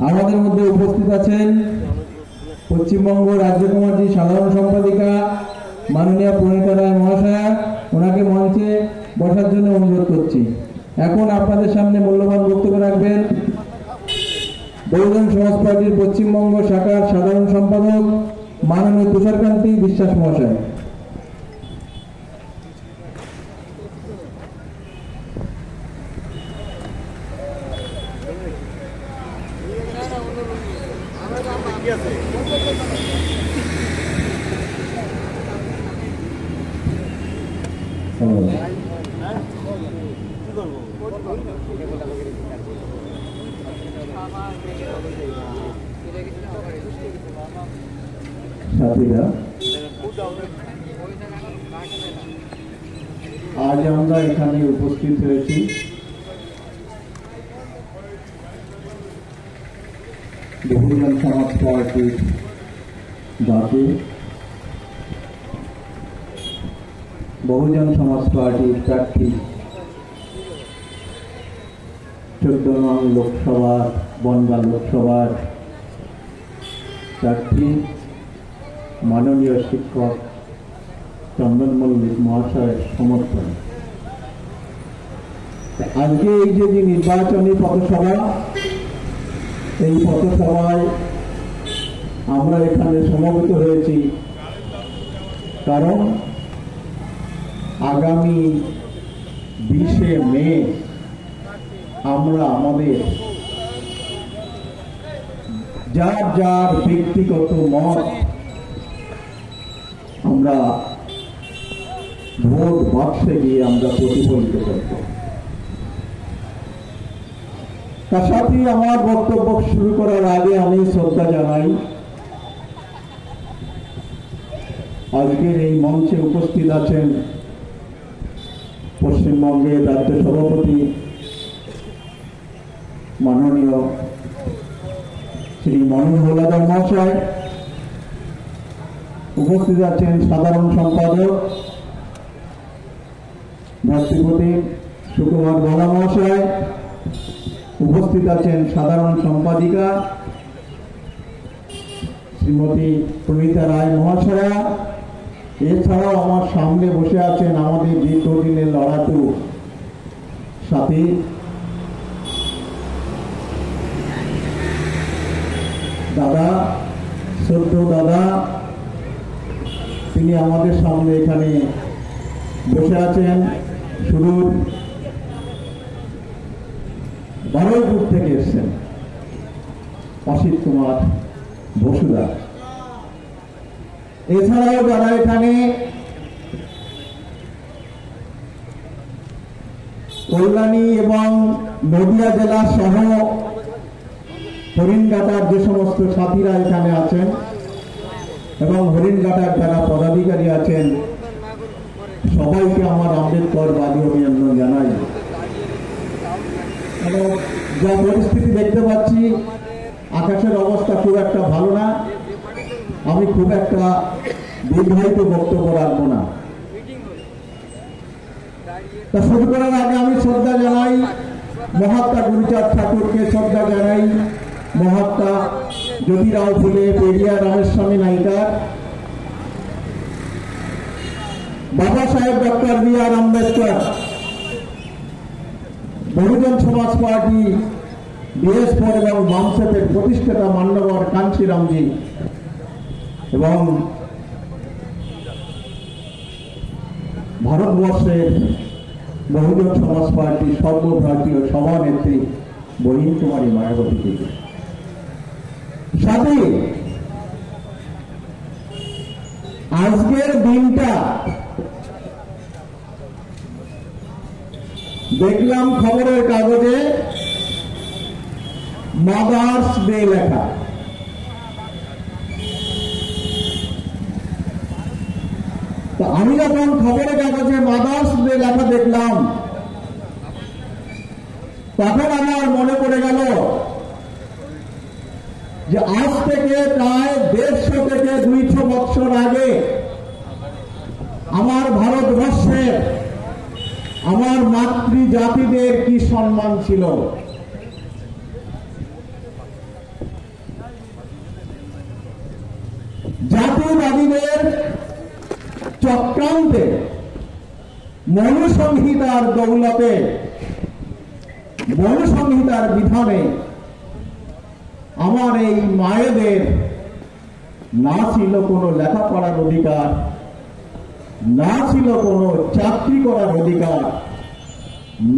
আমাদের মধ্যে উপস্থিত আছেন পশ্চিমবঙ্গ রাজ্য কমিটির সাধারণ সম্পাদিকা মাননীয় প্রণীতা রায় মহাশয়া। ওনাকে মঞ্চে বসার জন্য অনুরোধ করছি। এখন আপনাদের সামনে মূল্যবান বক্তব্য রাখবেন বহুজন সমাজ পার্টির পশ্চিমবঙ্গ শাখার সাধারণ সম্পাদক মাননীয় তুষারকান্তি বিশ্বাস মহাশয়। সাথীরা, আজ আমরা এখানে উপস্থিত হয়েছি বহুজন সমাজ পার্টির ডাকে। বহুজন সমাজ পার্টির প্রার্থী 14 নং লোকসভার বনগাঁ লোকসভার প্রার্থী মাননীয় শিক্ষক চন্দন মল্লিক মহাশয়ের সমর্থন। আজকে এই যে নির্বাচনী পথসভা, এই পথসভায় আমরা এখানে সমবেত হয়েছি কারণ আগামী 20শে মে আমরা আমাদের যার যার ব্যক্তিগত মত আমরা ভোট বাক্সে গিয়ে আমরা প্রতিফলিত করব। তার সাথে আমার বক্তব্য শুরু করার আগে আমি শ্রদ্ধা জানাই আজকের এই মঞ্চে উপস্থিত আছেন পশ্চিমবঙ্গের রাজ্য সভাপতি মাননীয় শ্রী মনোজ হোলাদার মহাশয়, উপস্থিত আছেন সাধারণ সম্পাদক ভর্তিপতি সুকুমার বলা মহাশয়, উপস্থিত আছেন সাধারণ সম্পাদিকা শ্রীমতী প্রণীতা রায় মহাশয়া। এছাড়াও আমার সামনে বসে আছেন আমাদের দীর্ঘদিনের লড়াকু সাথী দাদা, শ্রদ্ধ দাদা, তিনি আমাদের সামনে এখানে বসে আছেন। সুদূর বারুইপুর থেকে এসছেন অসিত কুমার বসুদা। এছাড়াও যারা এখানে কল্যাণী এবং নদিয়া জেলা সহ হরিণঘাটার যে সমস্ত সাথীরা এখানে আছেন এবং হরিণঘাটার যারা পদাধিকারী আছেন, সবাইকে আমার আম্বেদকরবাদী অভিনন্দন জানাই। এবং যা পরিস্থিতি দেখতে পাচ্ছি, আকাশের অবস্থা খুব একটা ভালো না। আমি খুব একটা দীর্ঘায়িত বক্তব্য রাখবো না। তা শুরু করার আগে আমি শ্রদ্ধা জানাই মহাত্মা গুরুচাঁদ ঠাকুরকে, শ্রদ্ধা জানাই মহাত্মা জ্যোতিরাও ফুলে, পেরিয়ার রামেস্বামী নাইকার, বাবা সাহেব ডক্টর বি.আর. আম্বেদকর, বহুজন সমাজ পার্টি BS4 এবং বামসেপের প্রতিষ্ঠাতা মান্যবর কাঞ্চিরামজি এবং ভারতবর্ষের বহুজন সমাজ পার্টি সর্বভারতীয় সভানেত্রী বহিন কুমারী মায়াবতী। সাথে আজকের দিনটা দেখলাম খবরের কাগজে মাদার্স ডে লেখা। তো আমি যখন খবরের কাগজে মাদার্স ডে লেখা দেখলাম, তখন আমার মনে পড়ে গেল যে আজ থেকে প্রায় 150 থেকে 200 বছর আগে আমার ভারতবর্ষের আমার মাতৃজাতিদের কি সম্মান ছিল। জাতিবাদীদের চক্রান্তে মনুসংহিতার দৌলতে, মনুসংহিতার বিধানে আমার এই মায়েদের না ছিল কোনো লেখাপড়ার অধিকার, না ছিল কোনো চাকরি করার অধিকার,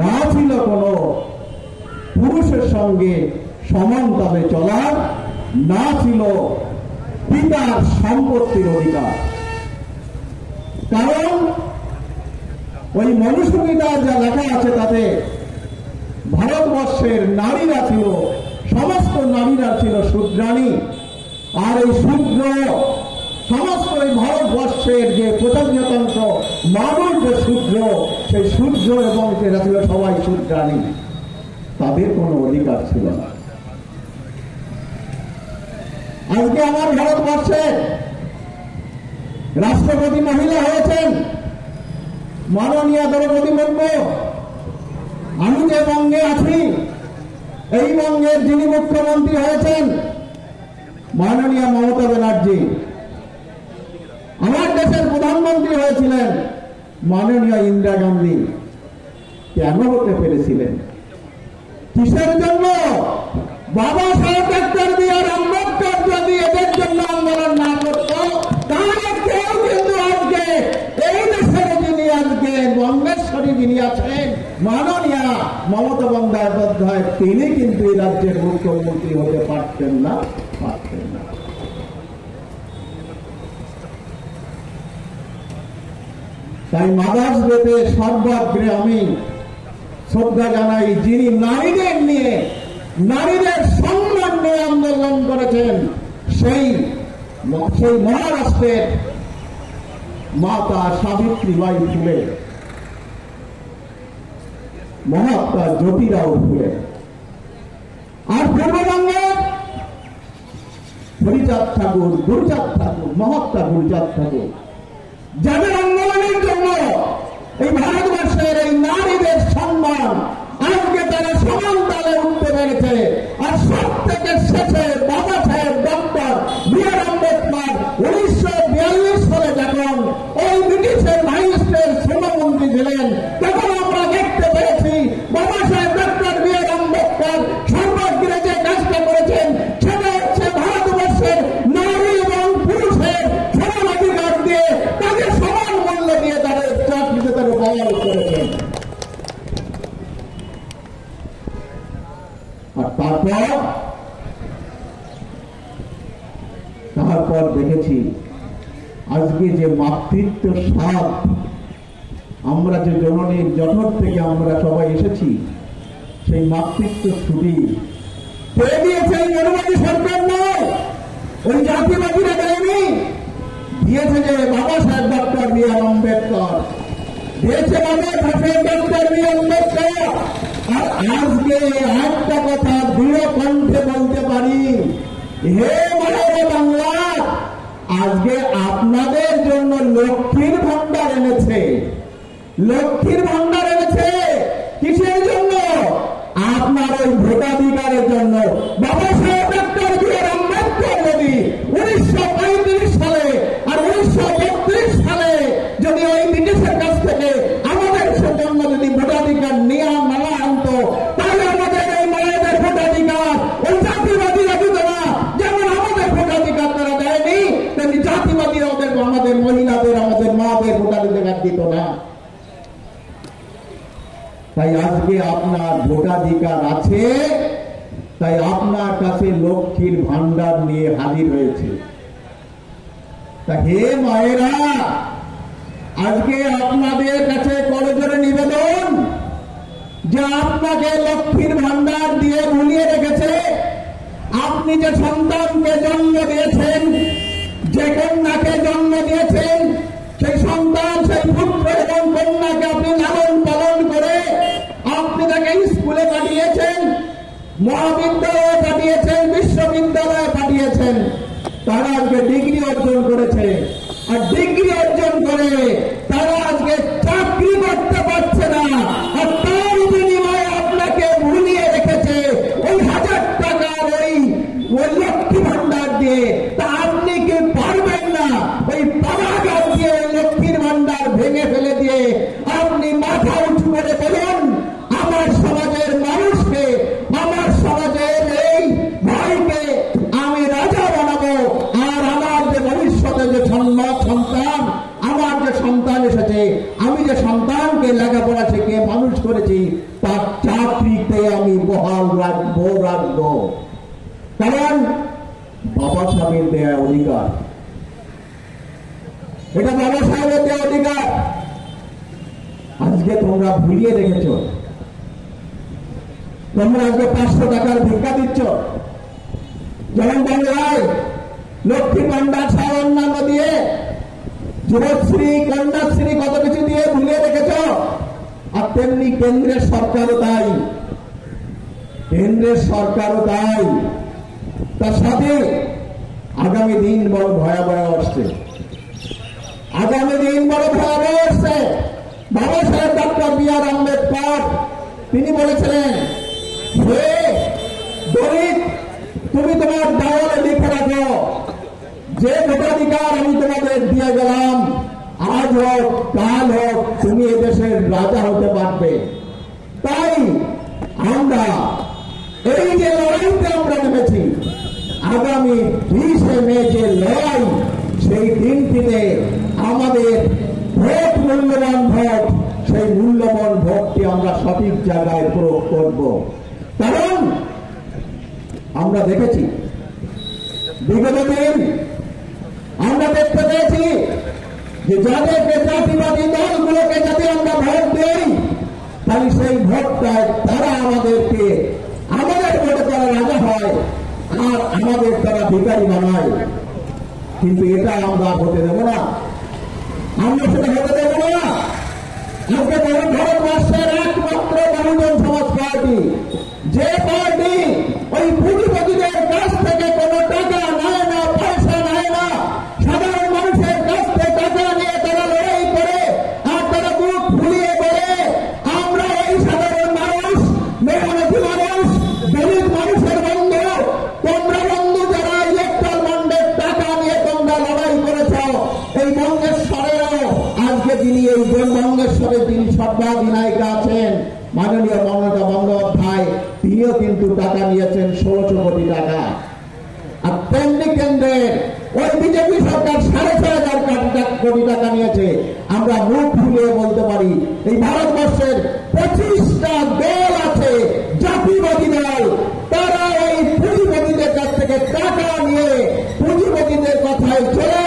না ছিল কোনো পুরুষের সঙ্গে সমানভাবে চলার, না ছিল পিতার সম্পত্তির অধিকার। কারণ ওই মনুসংহিতা যা লেখা আছে তাতে ভারতবর্ষের নারীরা ছিল, সমস্ত নারীরা ছিল শূদ্রাণী। আর এই শূদ্র সমস্ত এই ভারতবর্ষের যে ৫৫% মানুষ যে শূদ্র, সেই শূদ্র এবং সেটা ছিল সবাই শূদ্রাণী, তাদের কোনো অধিকার ছিল না। আজকে আমার ভারতবর্ষে রাষ্ট্রপতি মহিলা হয়েছেন মাননীয়া দ্রৌপদী মুর্মু। আমি যে বঙ্গে আছি, এই বঙ্গের যিনি মুখ্যমন্ত্রী হয়েছেন মাননীয়া মমতা ব্যানার্জি। আমার দেশের প্রধানমন্ত্রী হয়েছিলেন মাননীয়া ইন্দিরা গান্ধী। কেন হতে পেরেছিলেন? কিসের জন্য? বাবা সাহেব ডক্টর বি আর আম্বেদকর যদি এদের জন্য আন্দোলন না করত, তাহলে কেউ কিন্তু আজকে এই দেশের যিনি আজকে বঙ্গেশ্বরী যিনি আছেন মাননীয়া মমতা বন্দ্যোপাধ্যায়, তিনি কিন্তু এই রাজ্যের মুখ্যমন্ত্রী হতে পারতেন না, পারতেন না। তাই মাদার্স ডেতে সর্বাগ্রে আমি শ্রদ্ধা জানাই যিনি নারীদের নিয়ে, নারীদের সম্মান নিয়ে আন্দোলন করেছেন, সেই মহারাষ্ট্রের মাতা সাবিত্রীবাই ফুলে, মহাত্মা জ্যোতিরাও ফুলে। আর পূর্ববঙ্গে হরিচাঁদ ঠাকুর, গুরুচাঁদ ঠাকুর, মহাত্মা গুরুচাঁদ ঠাকুর, যাদের আন্দোলনের জন্য এই ভারতবর্ষের এই নারীদের সম্মান আজকে তারা সমান তালে উঠতে পেরেছে। আর সব থেকে শেষে বাবা সাহেব ডক্টর বি আর আম্বেদকর 1942 সালে যখন ওই ব্রিটিশের ভাইসরয়ের শ্রমমন্ত্রী ছিলেন, তখন আমরা দেখতে পেরেছি বাবা সাহেব ডক্টর বি আর আম্বেদকর সর্বাগ্রে যে কাজটা করেছেন সেটা হচ্ছে ভারতবর্ষের নারী এবং পুরুষের সমান অধিকার দিয়ে, তাদের সমান মূল্য দিয়ে তাদের চাকরিতে তারা বহাল করেছেন। আর তারপর দেখেছি আজকে যে মাতৃত্ব সাধ, আমরা যে জননীর জঠর থেকে আমরা সবাই এসেছি, সেই মাতৃত্ব ছুটি পেয়ে দিয়েছে এই মনোবাদী সরকার নয়, ওই জাতিবাদীরা দেয়নি, দিয়েছে যে বাবা সাহেব ডক্টর বি আর আম্বেদকর, দিয়েছে বাবা সাহেব ডক্টর বি আর আম্বেদকর। আর আজকে একটা কথা দৃঢ় কণ্ঠে বলতে পারি, হে মানব বাংলা, আজকে আপনাদের জন্য লক্ষ্মীর ভান্ডার এনেছে, লক্ষ্মীর ভান্ডার এনেছে। কিসের জন্য? আপনার ওই ভোটাধিকারের জন্য। বাবা সাহেব ডক্টর বি আর আম্বেদকর যদি 1935 সালে আর 1932 সালে যদি ওই ব্রিটিশের কাছ থেকে আমাদের জন্য যদি ভোটাধিকার নিয়ে না আনতো, তাহলে আমাদের এই মায়েদের ভোটাধিকার ওই জাতিবাদীরা দিত না। যেমন আমাদের ভোটাধিকার তারা দেয়নি, তেমনি জাতিবাদীরা ওদের, আমাদের মহিলাদের, আমাদের মাদের ভোটাধিকার দিত না। তাই আজকে আপনার ভোটাধিকার আছে, তাই আপনার কাছে লক্ষ্মীর ভান্ডার নিয়ে হাজির হয়েছে। তা হে মায়েরা, আজকে আপনাদের কাছে করজোড়ে নিবেদন যে আপনাকে লক্ষ্মীর ভান্ডার দিয়ে ভুলিয়ে রেখেছে। আপনি যে সন্তানকে জন্ম দিয়েছেন, যে কন্যাকে জন্ম দিয়েছেন, সেই সন্তান, সেই পুত্র এবং কন্যাকে আপনি লালন পালন করে আপনি তাকে স্কুলে পাঠিয়েছেন, মহাবিদ্যালয়ে পাঠিয়েছেন, বিশ্ববিদ্যালয়ে পাঠিয়েছেন। তারা আজকে ডিগ্রি অর্জন করেছে, আর ডিগ্রি অর্জন করে তারা আজকে চাকরি করতে পারছে না। আর তার বিনিময়ে আপনাকে ভুলিয়ে রেখেছে ওই 1000 টাকার ওই লক্ষ্মী ভান্ডার দিয়ে। তা আপনি কি পারবেন পদে আমি বহাল রাখবো। কারণ বাবা সাহেবের দেয়া অধিকার, এটা বাবা সাহেবের দেয়া অধিকার। আজকে তোমরা ভুলিয়ে রেখেছ। তোমরা আজকে 500 টাকার ভিক্ষা দিচ্ছ, যেমন বাংলায় লক্ষ্মী ভান্ডার সহ অন্যান্য দিয়ে, যুবশ্রী, কন্যাশ্রী কত কিছু দিয়ে ভুলিয়ে রেখেছ। আর তেমনি কেন্দ্রের সরকারও তাই, কেন্দ্রের সরকারও তাই। তার সাথে আগামী দিন বড় ভয়াবহ আসছে, আগামী দিন বড় ভয়াবহ আসছে। বাবা সাহেব ডক্টর বি.আর. আম্বেদকর তিনি বলেছিলেন, হে দলিত, তুমি তোমার দেওয়ালে লিখে রাখো যে ভোটাধিকার আমি তোমাদের দিয়ে গেলাম, আজ হোক কাল হোক তুমি এদেশের রাজা হতে পারবে। তাই আমরা এই যে লড়াইতে আমরা নেমেছি, আগামী 20শে মে যে লড়াই, সেই দিনটিতে আমাদের ভোট, মূল্যবান ভোট, সেই মূল্যবান ভোটটি আমরা সঠিক জায়গায় প্রয়োগ করব। কারণ আমরা দেখেছি বিগত দিন আমরা দেখতে পেয়েছি যে যাদেরকে জাতিবাদী দলগুলোকে যদি আমরা ভোট দিই, তাহলে সেই ভোটটায় তারা আমাদেরকে আমাদের ভোটে তারা রাজা হয় আর আমাদের তারা ভিখারি বানায়। কিন্তু এটা আমরা হতে দেব না, আমরা সেটা হতে দেব না। আজকে ভারতবর্ষের একমাত্র বহুজন সমাজ পার্টি, যে পার্টি ওই পুঁজিপতিদের কাছ থেকে কোনো টাকা নেয় না, পয়সা নেয় না, সাধারণ মানুষের কাছ থেকে টাকা নিয়ে তারা লড়াই করে আর তারা বুক ফুলিয়ে করে, আমরা এই সাধারণ মানুষ, মেহনতি মানুষ, দলিত মানুষের বন্ধু, তোমরা বন্ধু যারা ইলেকট্রাল বন্ডের টাকা নিয়ে তোমরা লড়াই করেছ, এই বঙ্গেশ্বরেরও আজকে যিনি এই বঙ্গেশ্বরের যিনি সর্বাধিনায়িকা আছেন মাননীয় মমতা বন্দ্যোপাধ্যায়, তিনিও কিন্তু টাকা নিয়েছেন 1600 কোটি টাকা। আর তেমনি কেন্দ্রের ওই বিজেপি সরকার 6,500 কোটি টাকা নিয়েছে। আমরা মুখ ফুলিয়ে বলতে পারি এই ভারতবর্ষের 25টা দল আছে, জাতিবাদী দল, তারা ওই পুঁজিপতিদের কাছ থেকে টাকা নিয়ে পুঁজিপতিদের কথায় চলে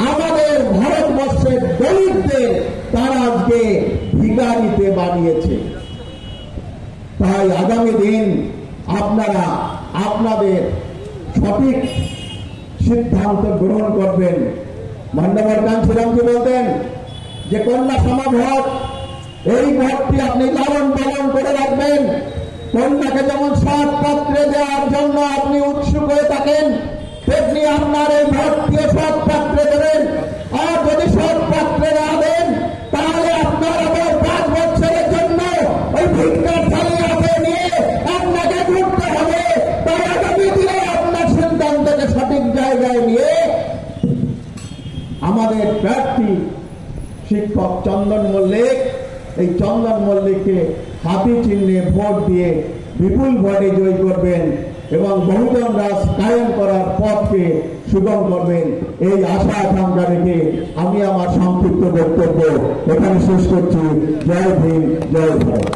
আমাদের ভারতবর্ষের দলিতদের তারা আজকে ভিখারিতে বানিয়েছে। তাই আগামী দিন আপনারা আপনাদের সঠিক সিদ্ধান্ত গ্রহণ করবেন। মান্যবর কাঞ্চীরামজি বলতেন যে কন্যা সমা ভোট, এই ভোটটি আপনি লালন পালন করে রাখবেন। কন্যাকে যেমন সৎ পাত্রে দেওয়ার জন্য আপনি উৎসুক হয়ে থাকেন, তেমনি আপনার এই ভোটটিও সৎ পাত্রে দেবেন। আর যদি সৎ পাত্রে না দেন, তাহলে আপনার আবার 5 বছরের জন্য ওই ভিক্ষার থালি হাতে নিয়ে আপনাকে ঘুরতে হবে। তাই আগামী দিনে আপনার সিদ্ধান্তকে সঠিক জায়গায় নিয়ে আমাদের প্রার্থী শিক্ষক চন্দন মল্লিক, এই চন্দন মল্লিককে হাতি চিহ্নে ভোট দিয়ে বিপুল ভোটে জয়ী করবেন এবং বহুজন রাজ কায়েম করার পথকে সুগম করবেন, এই আশা আকাঙ্ক্ষা রেখে আমি আমার সংক্ষিপ্ত বক্তব্য এখানে শেষ করছি। জয় ভীম, জয় ভারত।